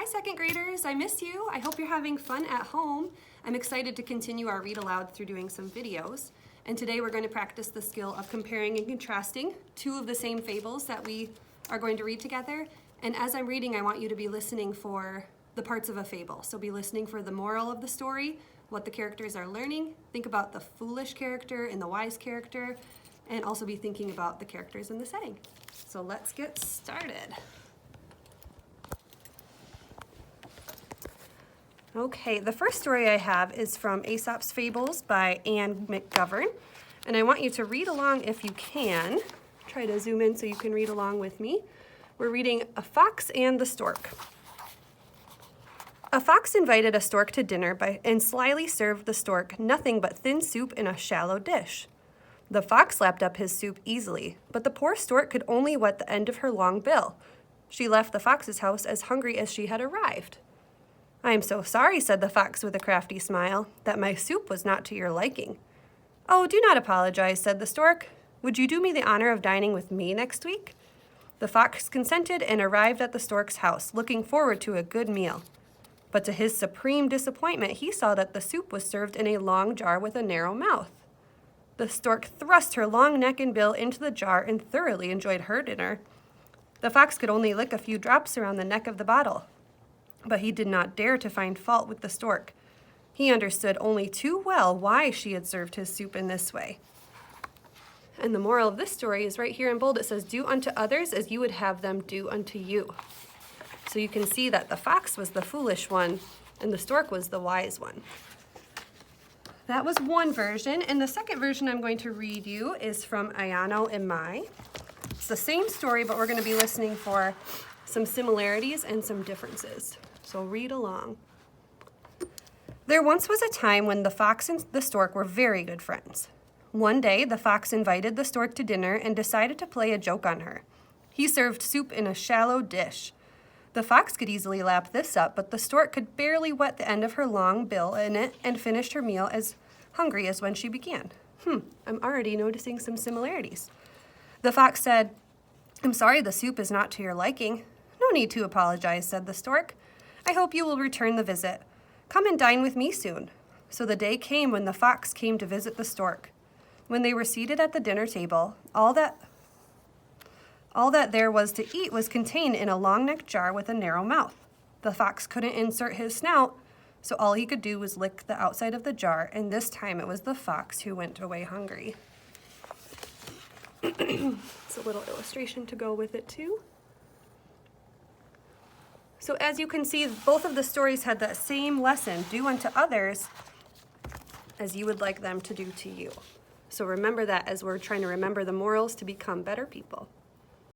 Hi second graders, I miss you. I hope you're having fun at home. I'm excited to continue our read aloud through doing some videos. And today we're going to practice the skill of comparing and contrasting two of the same fables that we are going to read together. And as I'm reading, I want you to be listening for the parts of a fable. So be listening for the moral of the story, what the characters are learning. Think about the foolish character and the wise character, and also be thinking about the characters in the setting. So let's get started. Okay, the first story I have is from Aesop's Fables by Anne McGovern, and I want you to read along if you can. Try to zoom in so you can read along with me. We're reading A Fox and the Stork. A fox invited a stork to dinner and slyly served the stork nothing but thin soup in a shallow dish. The fox lapped up his soup easily, but the poor stork could only wet the end of her long bill. She left the fox's house as hungry as she had arrived. "I am so sorry," said the fox with a crafty smile, "that my soup was not to your liking." "Oh, do not apologize," said the stork. "Would you do me the honor of dining with me next week?" The fox consented and arrived at the stork's house, looking forward to a good meal. But to his supreme disappointment, he saw that the soup was served in a long jar with a narrow mouth. The stork thrust her long neck and bill into the jar and thoroughly enjoyed her dinner. The fox could only lick a few drops around the neck of the bottle, but he did not dare to find fault with the stork. He understood only too well why she had served his soup in this way. And the moral of this story is right here in bold. It says, "Do unto others as you would have them do unto you." So you can see that the fox was the foolish one and the stork was the wise one. That was one version, and the second version I'm going to read you is from Ayano and Mai. It's the same story, but we're going to be listening for some similarities and some differences. So read along. There once was a time when the fox and the stork were very good friends. One day, the fox invited the stork to dinner and decided to play a joke on her. He served soup in a shallow dish. The fox could easily lap this up, but the stork could barely wet the end of her long bill in it and finished her meal as hungry as when she began. I'm already noticing some similarities. The fox said, "I'm sorry the soup is not to your liking." "No need to apologize," said the stork. "I hope you will return the visit. Come and dine with me soon." So the day came when the fox came to visit the stork. When they were seated at the dinner table, all that there was to eat was contained in a long-necked jar with a narrow mouth. The fox couldn't insert his snout, so all he could do was lick the outside of the jar, and this time it was the fox who went away hungry. It's a little illustration to go with it too. So as you can see, both of the stories had that same lesson: do unto others as you would like them to do to you. So remember that as we're trying to remember the morals to become better people.